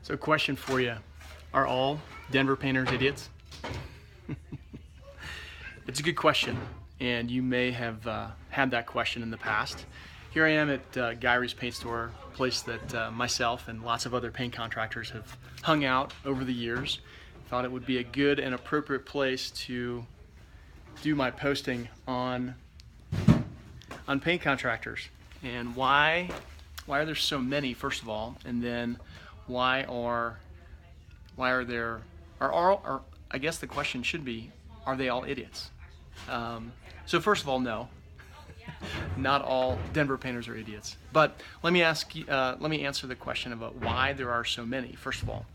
So question for you, are all Denver painters idiots? It's a good question, and you may have had that question in the past. Here I am at Gyrie's Paint Store, a place that myself and lots of other paint contractors have hung out over the years. Thought it would be a good and appropriate place to do my posting on paint contractors and why are there so many, first of all, and then why are there I guess the question should be, are they all idiots? So first of all, no. Not all Denver painters are idiots. But let me answer the question about why there are so many. First of all,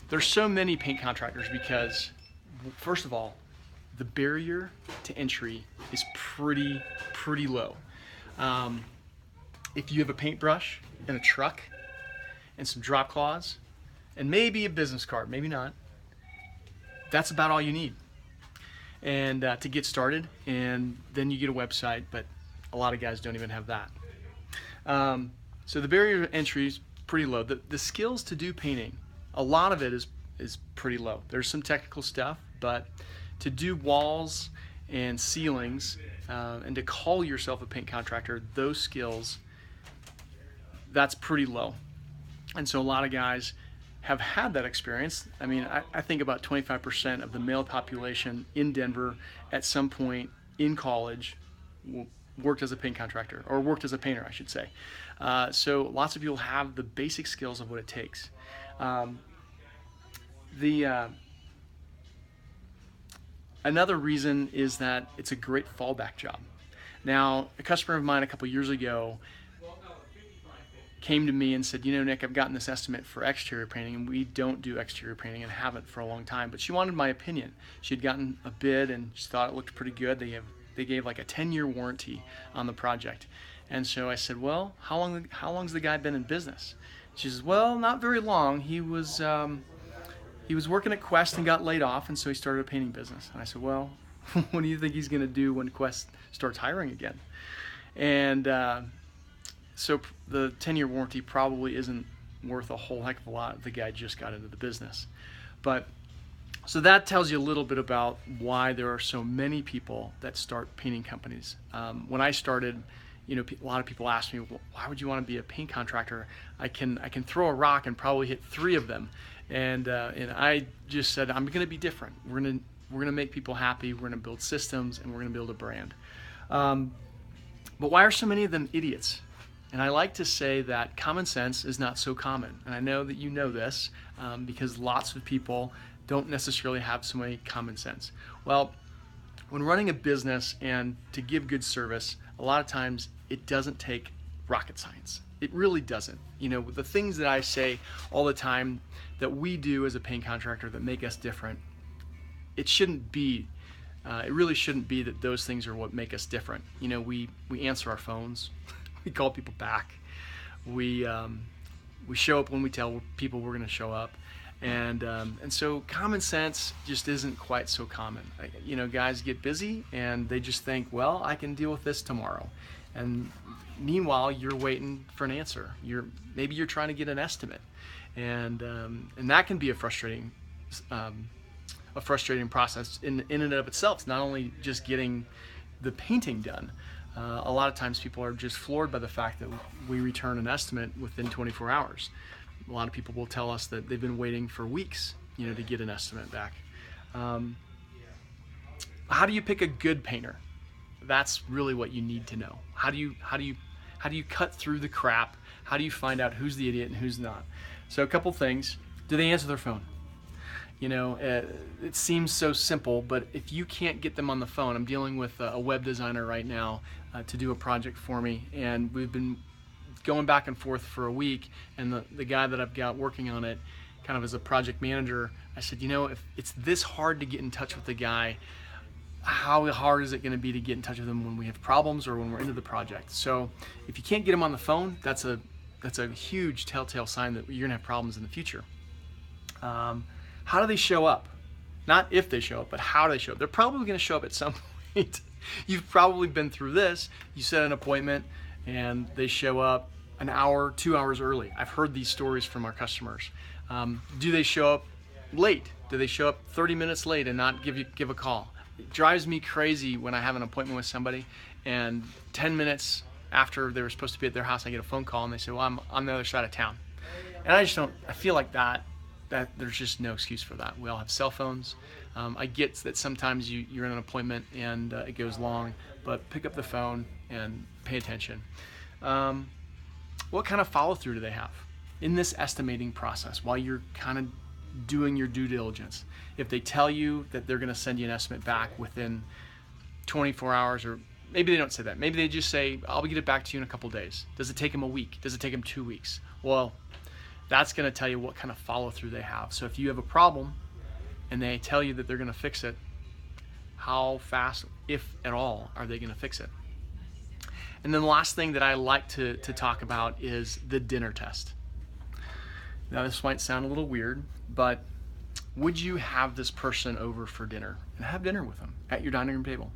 there's so many paint contractors because, first of all, the barrier to entry is pretty low. If you have a paintbrush and a truck and some drop cloths and maybe a business card, maybe not, that's about all you need. And to get started, and then you get a website, but a lot of guys don't even have that. So the barrier to entry is pretty low. The skills to do painting, a lot of it is pretty low. There's some technical stuff, but to do walls and ceilings and to call yourself a paint contractor, those skills, that's pretty low. And so a lot of guys have had that experience. I mean, I think about 25% of the male population in Denver at some point in college worked as a paint contractor, or worked as a painter, I should say. So lots of people have the basic skills of what it takes. Another reason is that it's a great fallback job. Now, a customer of mine a couple years ago came to me and said, you know, Nick, I've gotten this estimate for exterior painting, and we don't do exterior painting and haven't for a long time, but she wanted my opinion. She had gotten a bid and she thought it looked pretty good. They gave like a 10-year warranty on the project. And so I said, well, how long's the guy been in business? She says, well, not very long. He was working at Quest and got laid off, and so he started a painting business. And I said, well, what do you think he's gonna do when Quest starts hiring again? And so the 10-year warranty probably isn't worth a whole heck of a lot if the guy just got into the business. But so that tells you a little bit about why there are so many people that start painting companies. When I started, you know, a lot of people ask me, well, why would you want to be a paint contractor? I can throw a rock and probably hit 3 of them. And I just said, I'm going to be different. We're gonna make people happy. We're gonna build systems, and we're gonna build a brand. But why are so many of them idiots? And I like to say that common sense is not so common. And I know that you know this because lots of people don't necessarily have so many common sense. Well, when running a business and to give good service, a lot of times it doesn't take rocket science. It really doesn't. You know, the things that I say all the time that we do as a paint contractor that make us different, it really shouldn't be that those things are what make us different. You know, we answer our phones. We call people back. We show up when we tell people we're going to show up, and so common sense just isn't quite so common. You know, guys get busy and they just think, well, I can deal with this tomorrow, and meanwhile you're waiting for an answer. Maybe you're trying to get an estimate, and that can be a frustrating process in and of itself. It's not only just getting the painting done. A lot of times people are just floored by the fact that we return an estimate within 24 hours. A lot of people will tell us that they've been waiting for weeks, you know, to get an estimate back. How do you pick a good painter? That's really what you need to know. How do you cut through the crap? How do you find out who's the idiot and who's not? So a couple things. Do they answer their phone? You know, it seems so simple, but if you can't get them on the phone, I'm dealing with a web designer right now to do a project for me, and we've been going back and forth for a week, and the guy that I've got working on it, kind of as a project manager, I said, you know, if it's this hard to get in touch with the guy, how hard is it going to be to get in touch with him when we have problems or when we're into the project? So if you can't get him on the phone, that's a huge telltale sign that you're going to have problems in the future. How do they show up? Not if they show up, but how do they show up? They're probably going to show up at some point. You've probably been through this. You set an appointment and they show up an hour, 2 hours early. I've heard these stories from our customers. Do they show up late? Do they show up 30 minutes late and not give a call? It drives me crazy when I have an appointment with somebody and 10 minutes after they were supposed to be at their house, I get a phone call and they say, well, I'm on the other side of town. And I feel like that there's just no excuse for that. We all have cell phones. I get that sometimes you're in an appointment and it goes long, but pick up the phone and pay attention. What kind of follow through do they have in this estimating process while you're kind of doing your due diligence? If they tell you that they're going to send you an estimate back within 24 hours, or maybe they don't say that. Maybe they just say, I'll get it back to you in a couple days. Does it take them a week? Does it take them 2 weeks? Well, that's going to tell you what kind of follow through they have. So if you have a problem and they tell you that they're going to fix it, how fast, if at all, are they going to fix it? And then the last thing that I like to talk about is the dinner test. Now this might sound a little weird, but would you have this person over for dinner and have dinner with them at your dining room table?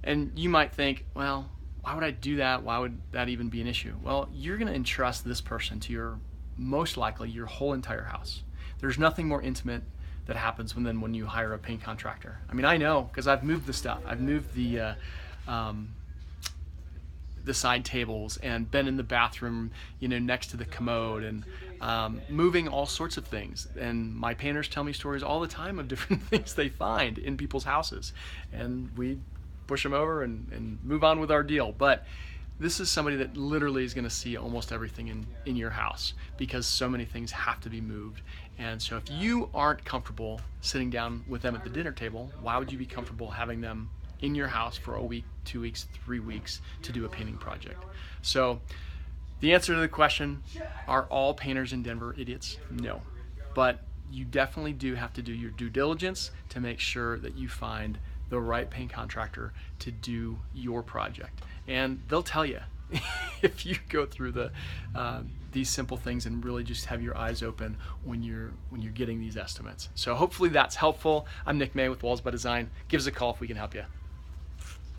And you might think, well, why would I do that? Why would that even be an issue? Well, you're going to entrust this person to most likely your whole entire house. There's nothing more intimate that happens than when you hire a paint contractor. I mean, I know, because I've moved the stuff. I've moved the side tables and been in the bathroom, next to the commode, and moving all sorts of things. And my painters tell me stories all the time of different things they find in people's houses, and we push them over and move on with our deal. But this is somebody that literally is going to see almost everything in your house, because so many things have to be moved. And so if you aren't comfortable sitting down with them at the dinner table, why would you be comfortable having them in your house for a week, 2 weeks, 3 weeks to do a painting project? So the answer to the question, are all painters in Denver idiots? No. But you definitely do have to do your due diligence to make sure that you find the right paint contractor to do your project. And they'll tell you if you go through these simple things and really just have your eyes open when you're getting these estimates. So hopefully that's helpful. I'm Nick May with Walls by Design. Give us a call if we can help you.